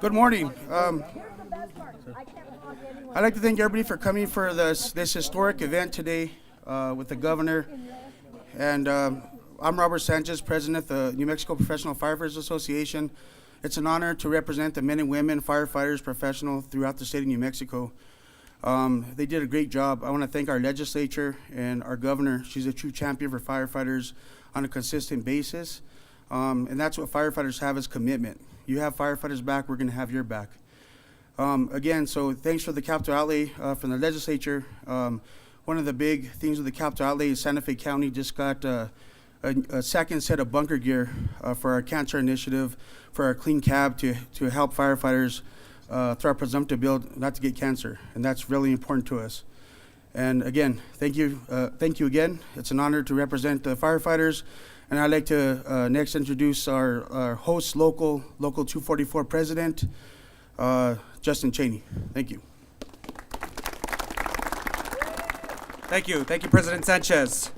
Good morning. I'd like to thank everybody for coming for this historic event today with the governor. And I'm Robert Sanchez, president of the New Mexico Professional Firefighters Association. It's an honor to represent the men and women firefighters professional throughout the state of New Mexico. They did a great job. I want to thank our legislature and our governor. She's a true champion for firefighters on a consistent basis. And that's what firefighters have, is commitment. You have firefighters back, we're going to have your back. Again, so thanks for the capital outlay from the legislature. One of the big things with the capital outlay is Santa Fe County just got a second set of bunker gear for our cancer initiative, for our clean cab to help firefighters through our presumptive build not to get cancer. And that's really important to us. And again, thank you again. It's an honor to represent the firefighters. And I'd like to next introduce our host, Local 244 President, Justin Cheney. Thank you. Thank you, President Sanchez.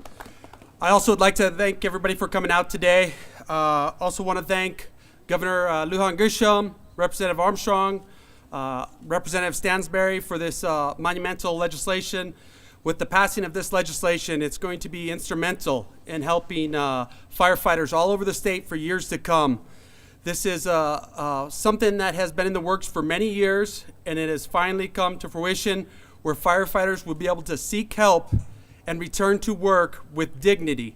I also would like to thank everybody for coming out today. Also want to thank Governor Lujan Grisham, Representative Armstrong, Representative Stansberry for this monumental legislation. With the passing of this legislation, it's going to be instrumental in helping firefighters all over the state for years to come. This is something that has been in the works for many years, and it has finally come to fruition where firefighters will be able to seek help and return to work with dignity.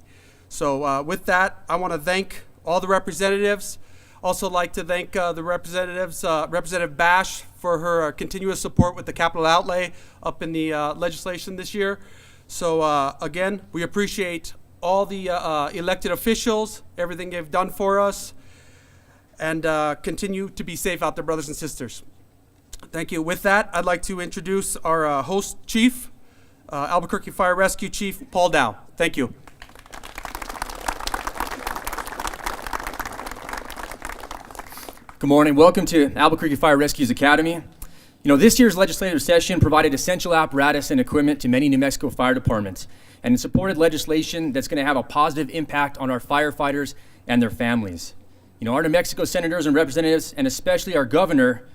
So with that, I want to thank all the representatives. Also like to thank the representatives, Representative Bash for her continuous support with the capital outlay up in the legislation this year. So again, we appreciate all the elected officials, everything they've done for us, and continue to be safe out there, brothers and sisters. Thank you. With that, I'd like to introduce our host chief, Albuquerque Fire Rescue Chief Paul Dow. Thank you. Good morning. Welcome to Albuquerque Fire Rescue's Academy. You know, this year's legislative session provided essential apparatus and equipment to many New Mexico fire departments, and it supported legislation that's going to have a positive impact on our firefighters and their families. You know, our New Mexico senators and representatives, and especially our governor,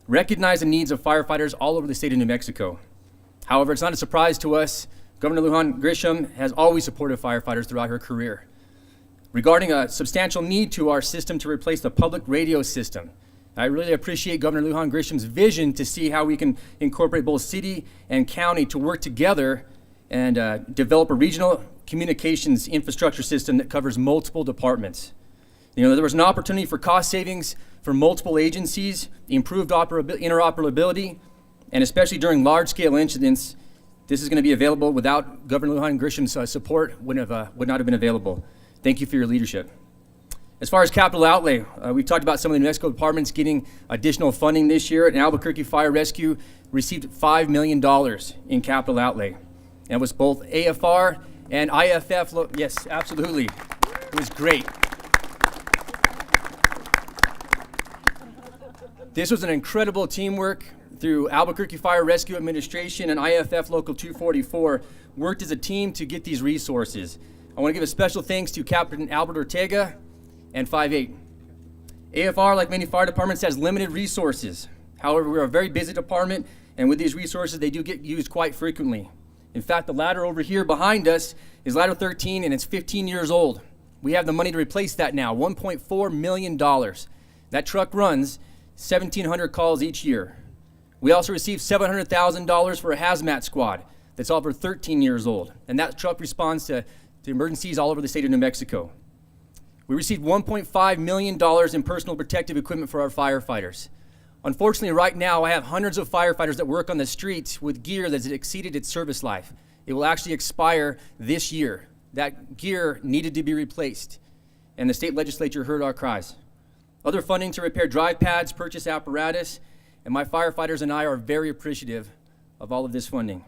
recognize the needs of firefighters all over the state of New Mexico. However, it's not a surprise to us. Governor Lujan Grisham has always supported firefighters throughout her career. Regarding a substantial need to our system to replace the public radio system, I really appreciate Governor Lujan Grisham's vision to see how we can incorporate both city and county to work together and develop a regional communications infrastructure system that covers multiple departments. You know, there was an opportunity for cost savings for multiple agencies, improved interoperability, and especially during large-scale incidents, this is going to be available without Governor Lujan Grisham's support would not have been available. Thank you for your leadership. As far as capital outlay, we talked about some of the New Mexico departments getting additional funding this year, and Albuquerque Fire Rescue received $5 million in capital outlay. And it was both AFR and IFF. Yes, absolutely. It was great. This was an incredible teamwork through Albuquerque Fire Rescue Administration and IFF Local 244 worked as a team to get these resources. I want to give a special thanks to Captain Albert Ortega and 5-8. AFR, like many fire departments, has limited resources. However, we're a very busy department, and with these resources, they do get used quite frequently. In fact, the ladder over here behind us is ladder 13, and it's 15 years old. We have the money to replace that now, $1.4 million. That truck runs 1,700 calls each year. We also received $700,000 for a hazmat squad that's over 13 years old, and that truck responds to emergencies all over the state of New Mexico. We received $1.5 million in personal protective equipment for our firefighters. Unfortunately, right now, I have hundreds of firefighters that work on the streets with gear that's exceeded its service life. It will actually expire this year. That gear needed to be replaced, and the state legislature heard our cries. Other funding to repair drive pads, purchase apparatus, and my firefighters and I are very appreciative of all of this funding.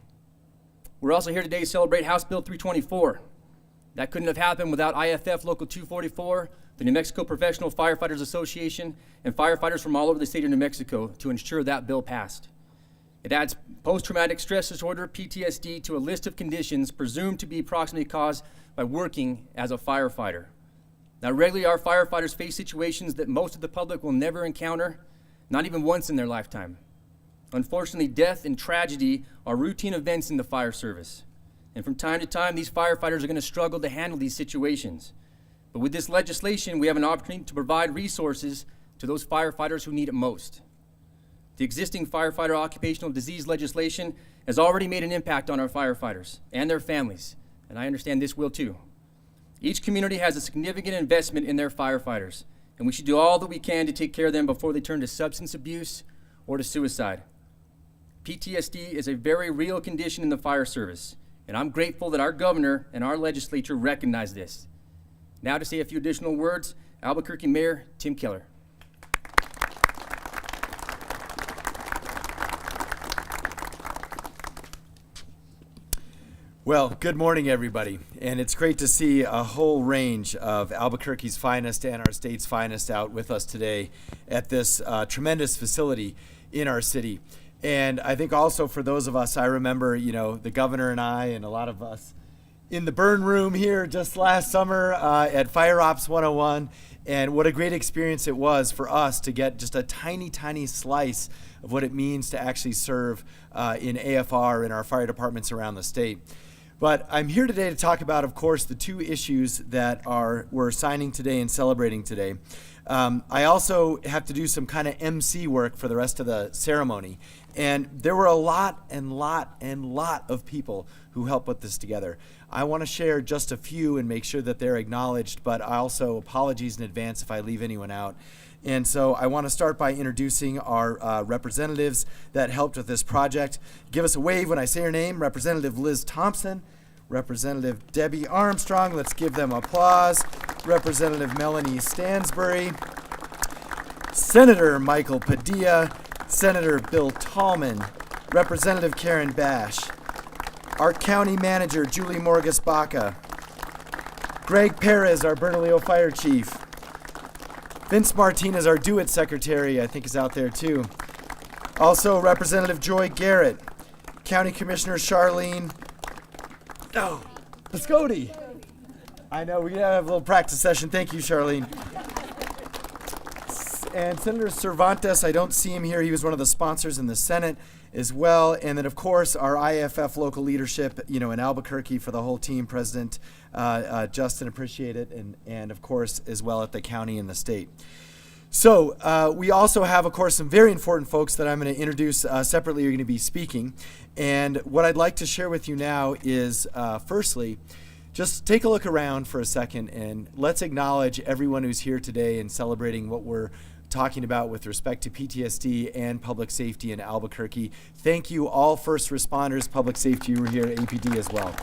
We're also here today to celebrate House Bill 324. That couldn't have happened without IFF Local 244, the New Mexico Professional Firefighters Association, and firefighters from all over the state of New Mexico to ensure that bill passed. It adds post-traumatic stress disorder, PTSD, to a list of conditions presumed to be approximately caused by working as a firefighter. Now, regularly our firefighters face situations that most of the public will never encounter. not even once in their lifetime. Unfortunately, death and tragedy are routine events in the fire service. And from time to time, these firefighters are going to struggle to handle these situations. But with this legislation, we have an opportunity to provide resources to those firefighters who need it most. The existing firefighter occupational disease legislation has already made an impact on our firefighters and their families, and I understand this will too. Each community has a significant investment in their firefighters, and we should do all that we can to take care of them before they turn to substance abuse or to suicide. PTSD is a very real condition in the fire service, and I'm grateful that our governor and our legislature recognize this. Now to say a few additional words, Albuquerque Mayor Tim Keller. Well, good morning, everybody. And it's great to see a whole range of Albuquerque's finest and our state's finest out with us today at this tremendous facility in our city. And I think also for those of us, I remember, the governor and I and a lot of us in the burn room here just last summer at Fire Ops 101. And what a great experience it was for us to get just a tiny, tiny slice of what it means to actually serve in AFR in our fire departments around the state. But I'm here today to talk about, of course, the two issues that we're signing today and celebrating today. I also have to do some kind of MC work for the rest of the ceremony. And there were a lot of people who helped put this together. I want to share just a few and make sure that they're acknowledged, but I also apologize in advance if I leave anyone out. And so I want to start by introducing our representatives that helped with this project. Give us a wave when I say your name. Representative Liz Thompson, Representative Debbie Armstrong, let's give them applause. Representative Melanie Stansbury, Senator Michael Padilla, Senator Bill Tallman, Representative Karen Bash, our County Manager Julie Morgus-Baca, Greg Perez, our Bernalillo Fire Chief, Vince Martinez, our Do It Secretary, I think is out there too. Also Representative Joy Garrett, County Commissioner Charlene Piscotti. I know, we gotta have a little practice session. Thank you, Charlene. And Senator Cervantes, I don't see him here. He was one of the sponsors in the Senate as well. And then, of course, our IFF local leadership, in Albuquerque for the whole team, President Justin, appreciate it. And, of course, as well at the county and the state. So we also have, of course, some very important folks that I'm going to introduce separately are going to be speaking. And what I'd like to share with you now is, firstly, just take a look around for a second and let's acknowledge everyone who's here today and celebrating what we're talking about with respect to PTSD and public safety in Albuquerque. Thank you all first responders, public safety, you were here, APD as well.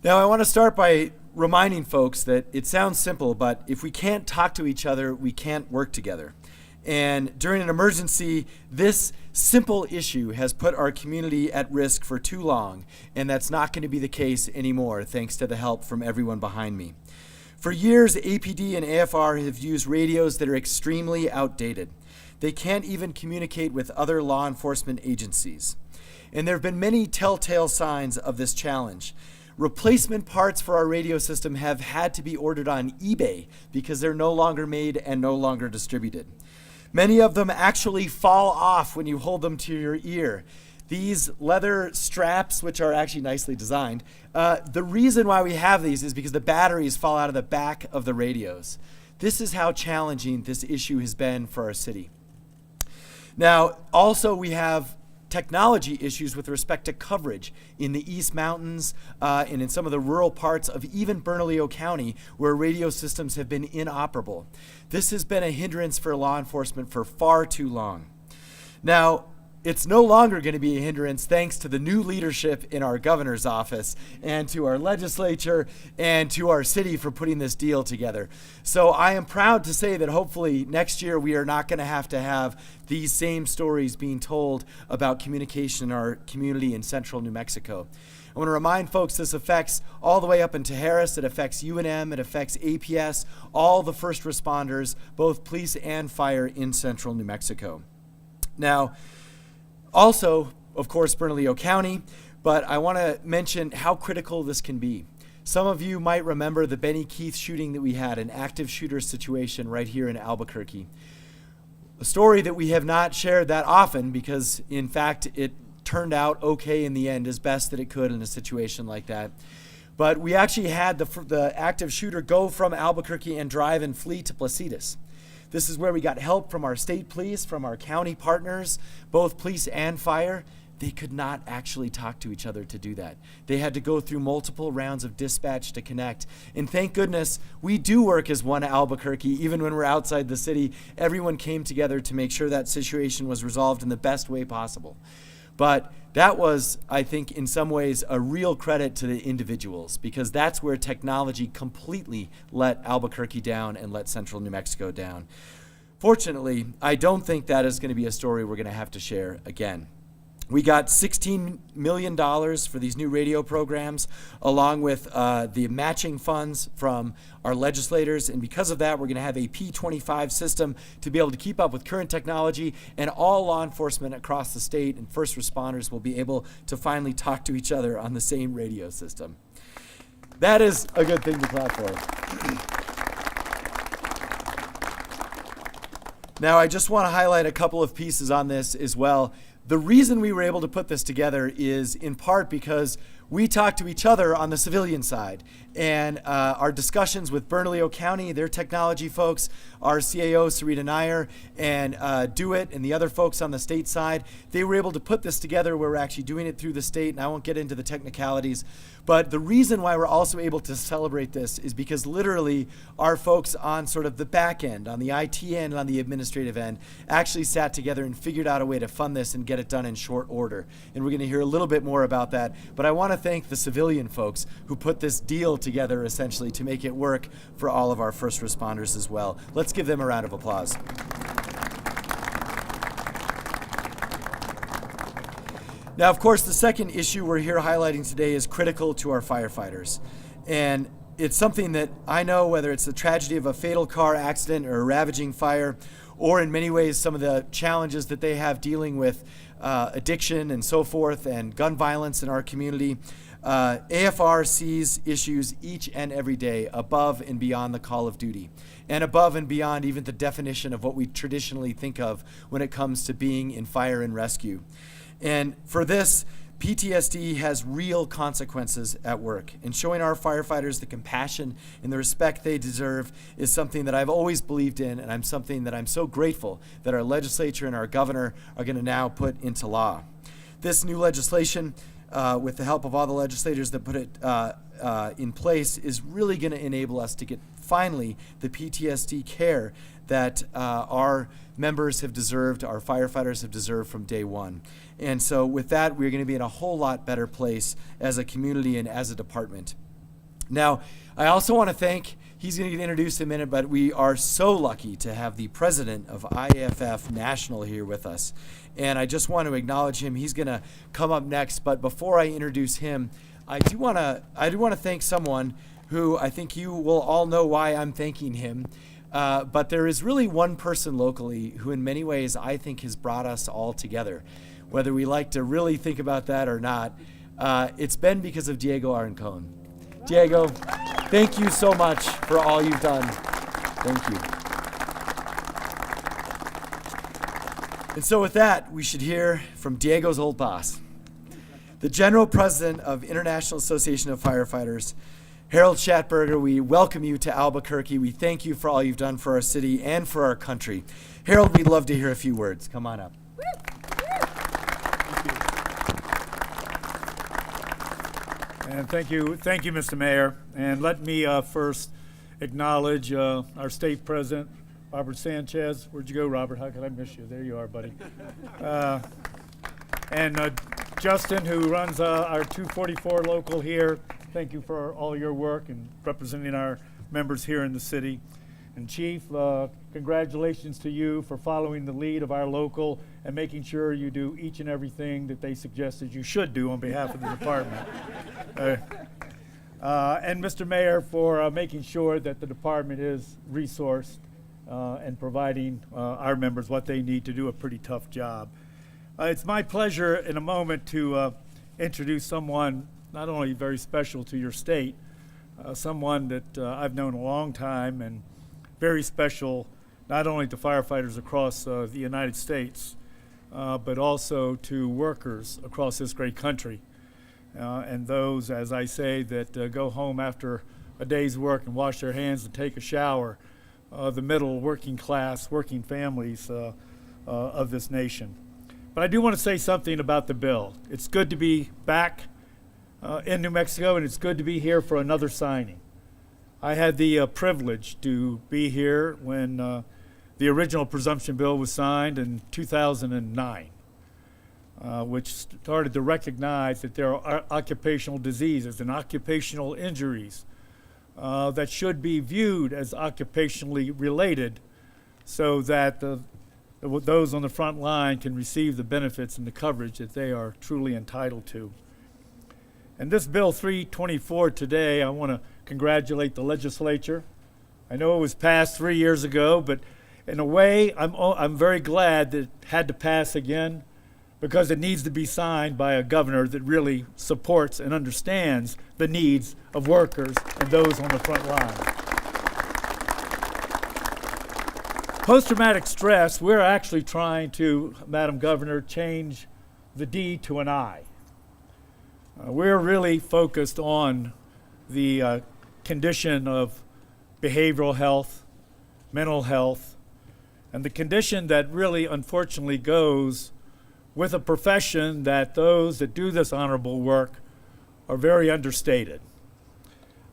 Now I want to start by reminding folks that it sounds simple, but if we can't talk to each other, we can't work together. And during an emergency, this simple issue has put our community at risk for too long, and that's not going to be the case anymore, thanks to the help from everyone behind me. For years, APD and AFR have used radios that are extremely outdated. They can't even communicate with other law enforcement agencies. And there have been many telltale signs of this challenge. Replacement parts for our radio system have had to be ordered on eBay because they're no longer made and no longer distributed. Many of them actually fall off when you hold them to your ear. These leather straps, which are actually nicely designed, the reason why we have these is because the batteries fall out of the back of the radios. This is how challenging this issue has been for our city. Now, also we have technology issues with respect to coverage in the East Mountains and in some of the rural parts of even Bernalillo County where radio systems have been inoperable. This has been a hindrance for law enforcement for far too long. Now, it's no longer going to be a hindrance thanks to the new leadership in our governor's office and to our legislature and to our city for putting this deal together. So I am proud to say that hopefully next year we are not going to have these same stories being told about communication in our community in central New Mexico. I want to remind folks this affects all the way up into Harris. It affects UNM, it affects APS, all the first responders, both police and fire in central New Mexico. Now, also, of course, Bernalillo County, but I want to mention how critical this can be. Some of you might remember the Benny Keith shooting that we had, an active shooter situation right here in Albuquerque. A story that we have not shared that often because, in fact, it turned out okay in the end, as best that it could in a situation like that. But we actually had the active shooter go from Albuquerque and drive and flee to Placitas. This is where we got help from our state police, from our county partners, both police and fire. They could not actually talk to each other to do that. They had to go through multiple rounds of dispatch to connect. And thank goodness we do work as one Albuquerque, even when we're outside the city. Everyone came together to make sure that situation was resolved in the best way possible. But that was, I think, in some ways, a real credit to the individuals, because that's where technology completely let Albuquerque down and let central New Mexico down. Fortunately, I don't think that is going to be a story we're going to have to share again. We got $16 million for these new radio programs, along with the matching funds from our legislators. And because of that, we're going to have a P25 system to be able to keep up with current technology, and all law enforcement across the state and first responders will be able to finally talk to each other on the same radio system. That is a good thing to clap for. Now, I just want to highlight a couple of pieces on this as well. The reason we were able to put this together is in part because we talk to each other on the civilian side. And our discussions with Bernalillo County, their technology folks, our CAO, Sarita Nair, and DeWitt, and the other folks on the state side, they were able to put this together where we're actually doing it through the state, and I won't get into the technicalities. But the reason why we're also able to celebrate this is because literally our folks on sort of the back end, on the IT end, and on the administrative end, actually sat together and figured out a way to fund this and get it done in short order. And we're going to hear a little bit more about that. But I want to thank the civilian folks who put this deal together essentially to make it work for all of our first responders as well. Let's give them a round of applause. Now, of course, the second issue we're here highlighting today is critical to our firefighters. And it's something that I know, whether it's the tragedy of a fatal car accident or a ravaging fire, or in many ways some of the challenges that they have dealing with addiction and so forth, and gun violence in our community, AFR sees issues each and every day above and beyond the call of duty, and above and beyond even the definition of what we traditionally think of when it comes to being in fire and rescue. And for this, PTSD has real consequences at work, and showing our firefighters the compassion and the respect they deserve is something that I've always believed in, and something that I'm so grateful that our legislature and our governor are going to now put into law. This new legislation, with the help of all the legislators that put it in place, is really going to enable us to get finally the PTSD care that our members have deserved, our firefighters have deserved from day one. And so with that, we're going to be in a whole lot better place as a community and as a department. Now, I also want to thank, he's going to get introduced in a minute, but we are so lucky to have the president of IAFF National here with us. And I just want to acknowledge him. He's going to come up next. But before I introduce him, I do want to thank someone who I think you will all know why I'm thanking him. But there is really one person locally who in many ways I think has brought us all together. Whether we like to really think about that or not, it's been because of Diego Arancon. Diego, thank you so much for all you've done. Thank you. And so with that, we should hear from Diego's old boss, the General President of International Association of Firefighters, Harold Schatberger. We welcome you to Albuquerque. We thank you for all you've done for our city and for our country. Harold, we'd love to hear a few words. Come on up. And thank you, Mr. Mayor. And let me first acknowledge our state president, Robert Sanchez. Where'd you go, Robert? How could I miss you? There you are, buddy. And Justin, who runs our 244 local here. Thank you for all your work and representing our members here in the city. And Chief, congratulations to you for following the lead of our local and making sure you do each and everything that they suggested you should do on behalf of the department. And Mr. Mayor, for making sure that the department is resourced and providing our members what they need to do a pretty tough job. It's my pleasure in a moment to introduce someone not only very special to your state, someone that I've known a long time and very special, not only to firefighters across the United States, but also to workers across this great country. And those, as I say, that go home after a day's work and wash their hands and take a shower, the middle working class, working families of this nation. But I do want to say something about the bill. It's good to be back in New Mexico, and it's good to be here for another signing. I had the privilege to be here when the original presumption bill was signed in 2009, which started to recognize that there are occupational diseases and occupational injuries that should be viewed as occupationally related, so that those on the front line can receive the benefits and the coverage that they are truly entitled to. And this Bill 324 today, I want to congratulate the legislature. I know it was passed 3 years ago, but in a way, I'm very glad that it had to pass again, because it needs to be signed by a governor that really supports and understands the needs of workers and those on the front line. Post-traumatic stress, we're actually trying to, Madam Governor, change the D to an I. We're really focused on the condition of behavioral health, mental health, and the condition that really unfortunately goes with a profession that those that do this honorable work are very understated.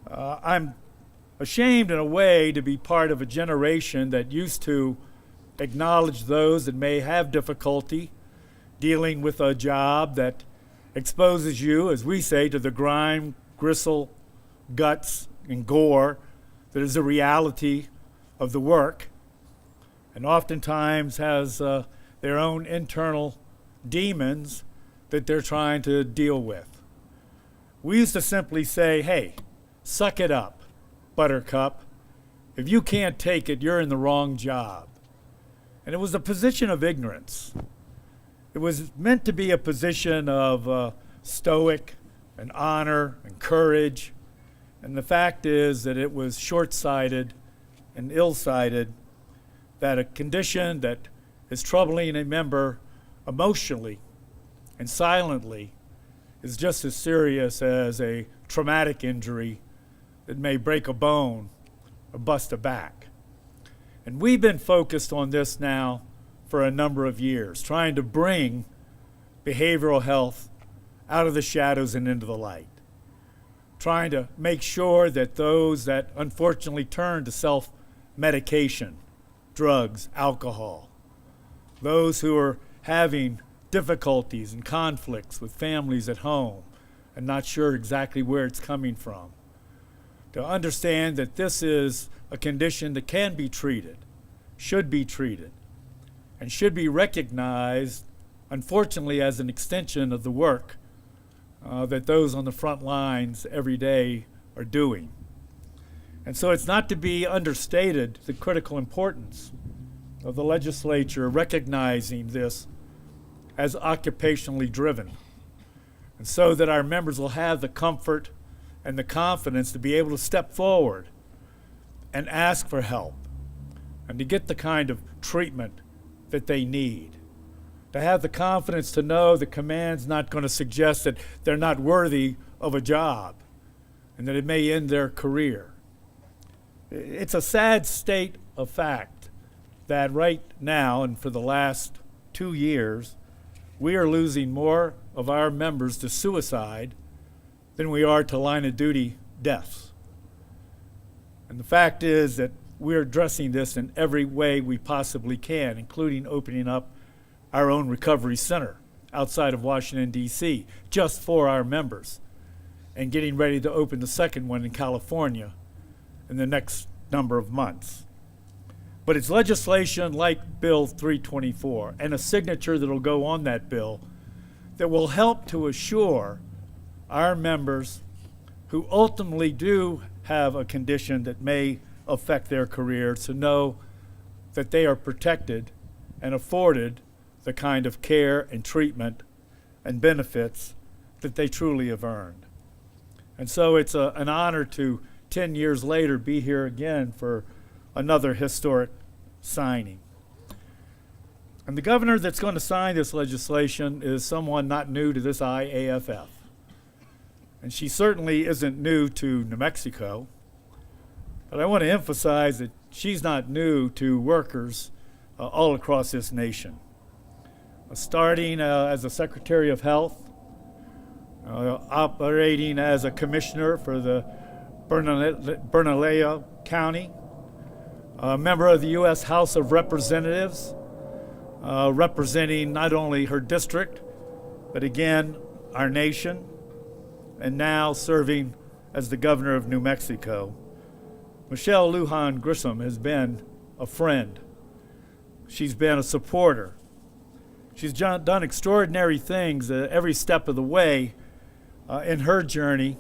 I'm ashamed in a way to be part of a generation that used to acknowledge those that may have difficulty dealing with a job that exposes you, as we say, to the grime, gristle, guts, and gore that is the reality of the work, and oftentimes has their own internal demons that they're trying to deal with. We used to simply say, hey, suck it up, Buttercup. If you can't take it, you're in the wrong job. And it was a position of ignorance. It was meant to be a position of stoic and honor and courage. And the fact is that it was short-sighted and ill-sighted, that a condition that is troubling a member emotionally and silently is just as serious as a traumatic injury that may break a bone or bust a back. And we've been focused on this now for a number of years, trying to bring behavioral health out of the shadows and into the light, trying to make sure that those that unfortunately turn to self-medication, drugs, alcohol, those who are having difficulties and conflicts with families at home and not sure exactly where it's coming from, to understand that this is a condition that can be treated, should be treated, and should be recognized, unfortunately, as an extension of the work that those on the front lines every day are doing. And so it's not to be understated the critical importance of the legislature recognizing this as occupationally driven, and so that our members will have the comfort and the confidence to be able to step forward and ask for help and to get the kind of treatment that they need, to have the confidence to know the command's not going to suggest that they're not worthy of a job and that it may end their career. It's a sad state of fact that right now and for the last 2 years, we are losing more of our members to suicide than we are to line of duty deaths. And the fact is that we're addressing this in every way we possibly can, including opening up our own recovery center outside of Washington, D.C., just for our members, and getting ready to open the second one in California in the next number of months. But it's legislation like Bill 324 and a signature that will go on that bill that will help to assure our members who ultimately do have a condition that may affect their career to know that they are protected and afforded the kind of care and treatment and benefits that they truly have earned. And so it's an honor to 10 years later, be here again for another historic signing. And the governor that's going to sign this legislation is someone not new to this IAFF. And she certainly isn't new to New Mexico. But I want to emphasize that she's not new to workers all across this nation. Starting as a Secretary of Health, operating as a commissioner for the Bernalillo County, a member of the U.S. House of Representatives, representing not only her district, but again, our nation, and now serving as the governor of New Mexico. Michelle Lujan Grisham has been a friend. She's been a supporter. She's done extraordinary things every step of the way in her journey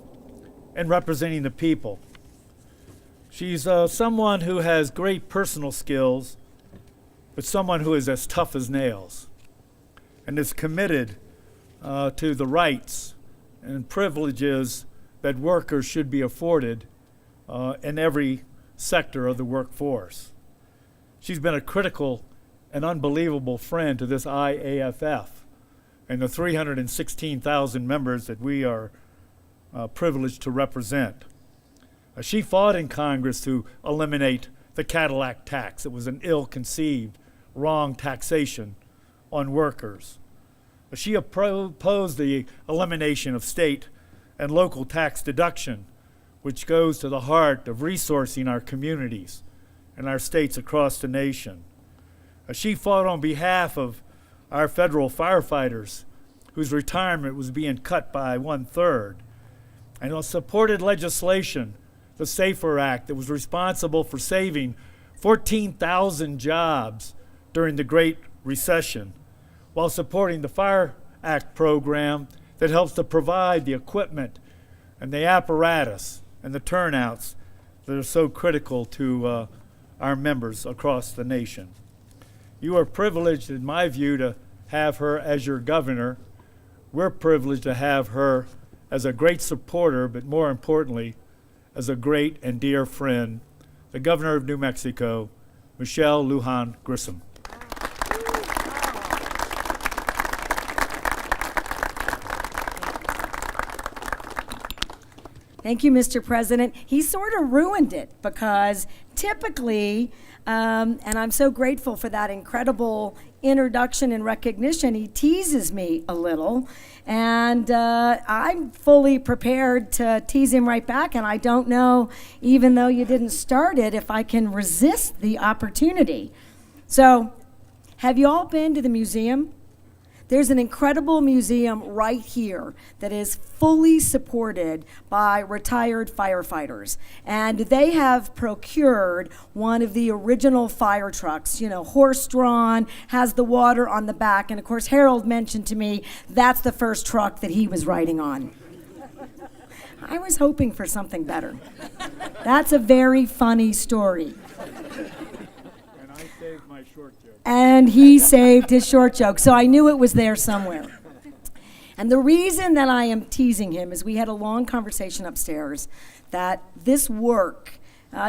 in representing the people. She's someone who has great personal skills, but someone who is as tough as nails and is committed to the rights and privileges that workers should be afforded in every sector of the workforce. She's been a critical and unbelievable friend to this IAFF and the 316,000 members that we are privileged to represent. She fought in Congress to eliminate the Cadillac tax. It was an ill-conceived, wrong taxation on workers. She opposed the elimination of state and local tax deduction, which goes to the heart of resourcing our communities and our states across the nation. She fought on behalf of our federal firefighters whose retirement was being cut by 1/3, and supported legislation, the SAFER Act, that was responsible for saving 14,000 jobs during the Great Recession, while supporting the Fire Act program that helps to provide the equipment and the apparatus and the turnouts that are so critical to our members across the nation. You are privileged, in my view, to have her as your governor. We're privileged to have her as a great supporter, but more importantly, as a great and dear friend, the governor of New Mexico, Michelle Lujan Grisham. Thank you, Mr. President. He sort of ruined it because typically, and I'm so grateful for that incredible introduction and recognition, he teases me a little, and I'm fully prepared to tease him right back, and I don't know, even though you didn't start it, if I can resist the opportunity. So, have you all been to the museum? There's an incredible museum right here that is fully supported by retired firefighters. And they have procured one of the original fire trucks, you know, horse-drawn, has the water on the back. And of course, Harold mentioned to me that's the first truck that he was riding on. I was hoping for something better. That's a very funny story. And I saved my short joke. And he saved his short joke, so I knew it was there somewhere. And the reason that I am teasing him is we had a long conversation upstairs that this work,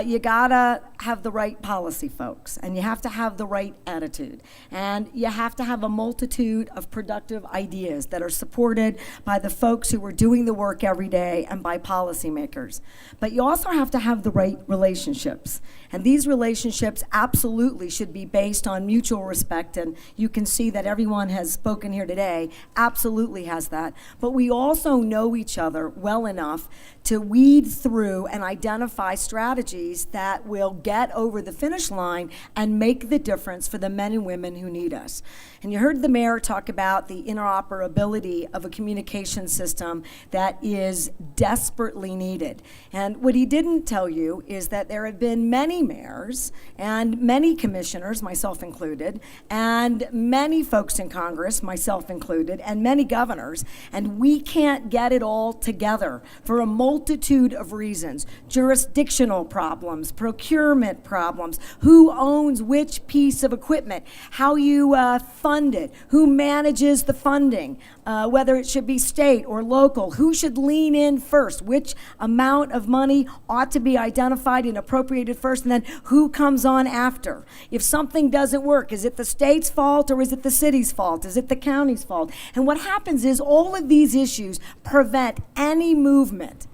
you gotta have the right policy, folks, and you have to have the right attitude, and you have to have a multitude of productive ideas that are supported by the folks who are doing the work every day and by policymakers. But you also have to have the right relationships, and these relationships absolutely should be based on mutual respect, and you can see that everyone has spoken here today absolutely has that. But we also know each other well enough to weed through and identify strategies that will get over the finish line and make the difference for the men and women who need us. And you heard the mayor talk about the interoperability of a communication system that is desperately needed. And what he didn't tell you is that there have been many mayors and many commissioners, myself included, and many folks in Congress, myself included, and many governors, and we can't get it all together for a multitude of reasons: jurisdictional problems, procurement procurement problems, who owns which piece of equipment, how you fund it, who manages the funding, whether it should be state or local, who should lean in first, which amount of money ought to be identified and appropriated first, and then who comes on after. If something doesn't work, is it the state's fault or is it the city's fault? Is it the county's fault? And what happens is all of these issues prevent any movement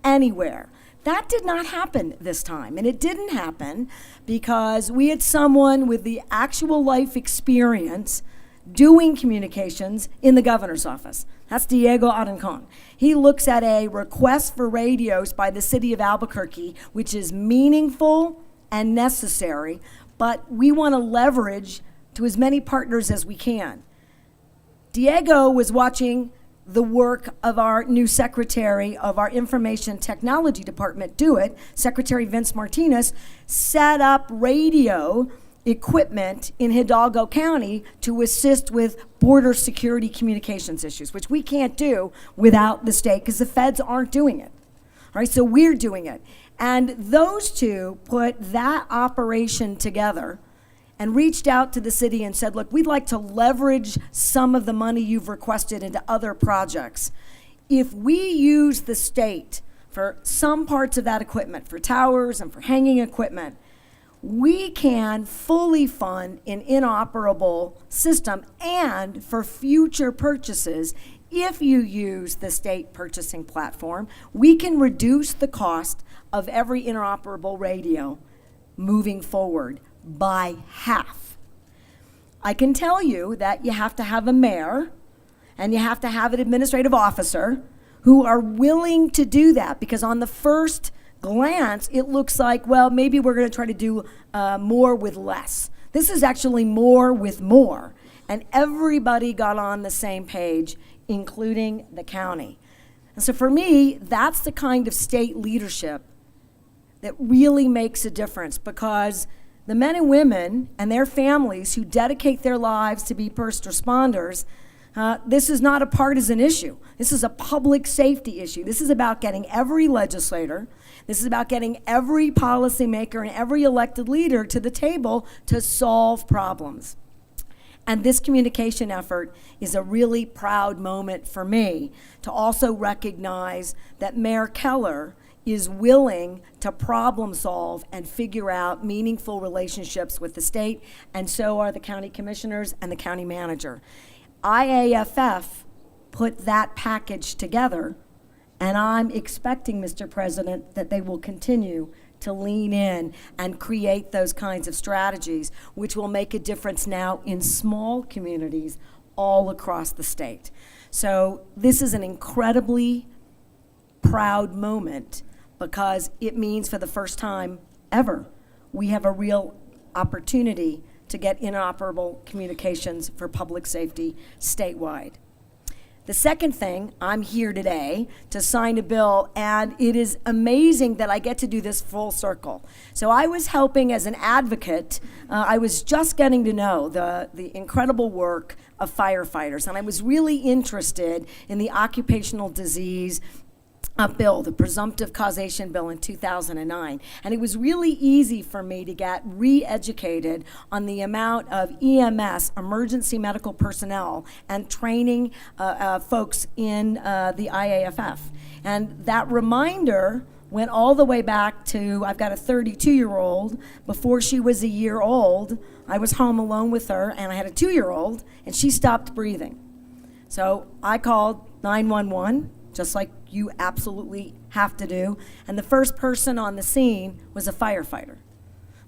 anywhere. That did not happen this time, and it didn't happen because we had someone with the actual life experience doing communications in the governor's office. That's Diego Arancon. He looks at a request for radios by the city of Albuquerque, which is meaningful and necessary, but we want to leverage to as many partners as we can. Diego was watching the work of our new secretary of our information technology department do it, Secretary Vince Martinez, set up radio equipment in Hidalgo County to assist with border security communications issues, which we can't do without the state because the feds aren't doing it. All right, so we're doing it. And those two put that operation together and reached out to the city and said, look, we'd like to leverage some of the money you've requested into other projects. If we use the state for some parts of that equipment, for towers and for hanging equipment, we can fully fund an inoperable system, and for future purchases, if you use the state purchasing platform, we can reduce the cost of every interoperable radio moving forward by half. I can tell you that you have to have a mayor and you have to have an administrative officer who are willing to do that, because on the first glance, it looks like, well, maybe we're going to try to do more with less. This is actually more with more. And everybody got on the same page, including the county. And so for me, that's the kind of state leadership that really makes a difference, because the men and women and their families who dedicate their lives to be first responders, this is not a partisan issue. This is a public safety issue. This is about getting every legislator, this is about getting every policymaker and every elected leader to the table to solve problems. And this communication effort is a really proud moment for me to also recognize that Mayor Keller is willing to problem solve and figure out meaningful relationships with the state, and so are the county commissioners and the county manager. IAFF put that package together, and I'm expecting, Mr. President, that they will continue to lean in and create those kinds of strategies, which will make a difference now in small communities all across the state. So this is an incredibly proud moment, because it means for the first time ever, we have a real opportunity to get interoperable communications for public safety statewide. The second thing, I'm here today to sign a bill, and it is amazing that I get to do this full circle. So I was helping as an advocate. I was just getting to know the incredible work of firefighters, and I was really interested in the occupational disease bill, the presumptive causation bill in 2009. And it was really easy for me to get re-educated on the amount of EMS, emergency medical personnel, and training folks in the IAFF. And that reminder went all the way back to, I've got a 32-year-old. Before she was a year old, I was home alone with her, and I had a 2-year-old, and she stopped breathing. So I called 911, just like you absolutely have to do. And the first person on the scene was a firefighter.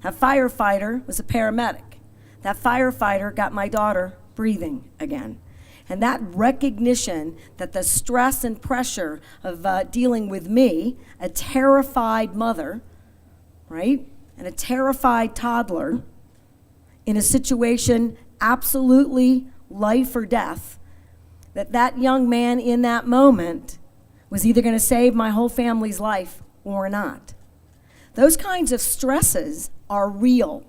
That firefighter was a paramedic. That firefighter got my daughter breathing again. And that recognition that the stress and pressure of dealing with me, a terrified mother, right, and a terrified toddler in a situation absolutely life or death, that young man in that moment was either going to save my whole family's life or not. Those kinds of stresses are real.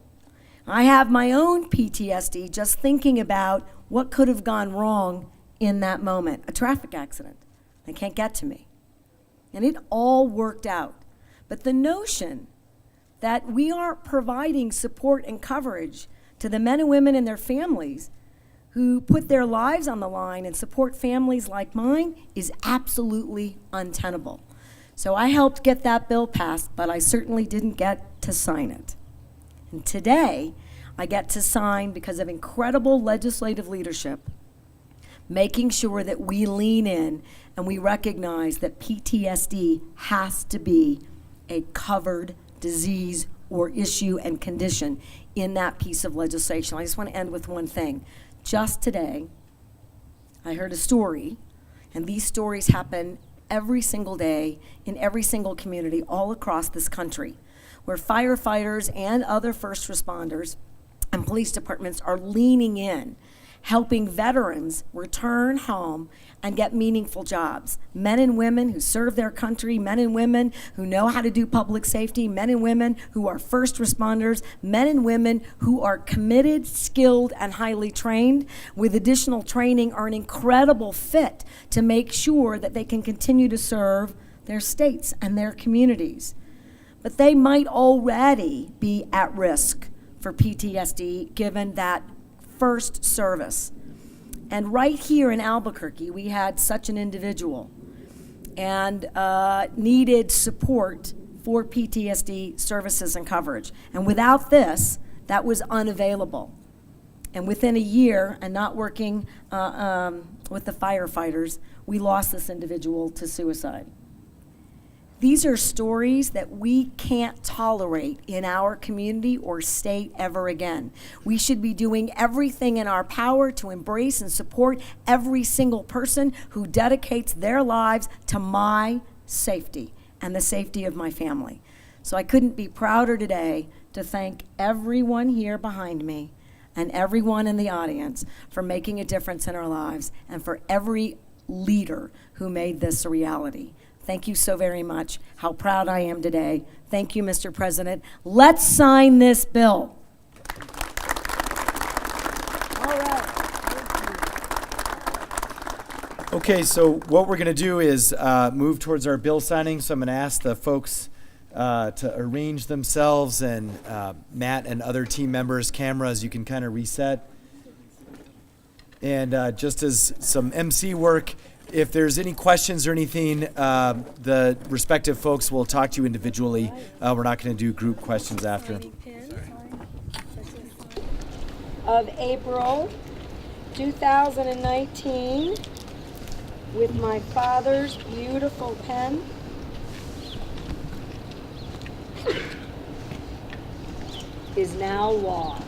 I have my own PTSD just thinking about what could have gone wrong in that moment. A traffic accident. They can't get to me. And it all worked out. But the notion that we are providing support and coverage to the men and women and their families who put their lives on the line and support families like mine is absolutely untenable. So I helped get that bill passed, but I certainly didn't get to sign it. And today, I get to sign because of incredible legislative leadership, making sure that we lean in and we recognize that PTSD has to be a covered disease or issue and condition in that piece of legislation. I just want to end with one thing. Just today, I heard a story, and these stories happen every single day in every single community all across this country, where firefighters and other first responders and police departments are leaning in, helping veterans return home and get meaningful jobs. Men and women who serve their country, men and women who know how to do public safety, men and women who are first responders, men and women who are committed, skilled, and highly trained with additional training are an incredible fit to make sure that they can continue to serve their states and their communities. But they might already be at risk for PTSD given that first service. And right here in Albuquerque, we had such an individual and needed support for PTSD services and coverage. And without this, that was unavailable. And within a year, and not working with the firefighters, we lost this individual to suicide. These are stories that we can't tolerate in our community or state ever again. We should be doing everything in our power to embrace and support every single person who dedicates their lives to my safety and the safety of my family. So I couldn't be prouder today to thank everyone here behind me and everyone in the audience for making a difference in our lives and for every leader who made this a reality. Thank you so very much. How proud I am today. Thank you, Mr. President. Let's sign this bill. All right. Okay, so what we're going to do is move towards our bill signing. So I'm going to ask the folks to arrange themselves, and Matt and other team members, cameras, you can kind of reset. And just as some MC work, if there's any questions or anything, the respective folks will talk to you individually. We're not going to do group questions after. Of April 2019 with my father's beautiful pen. Is now law.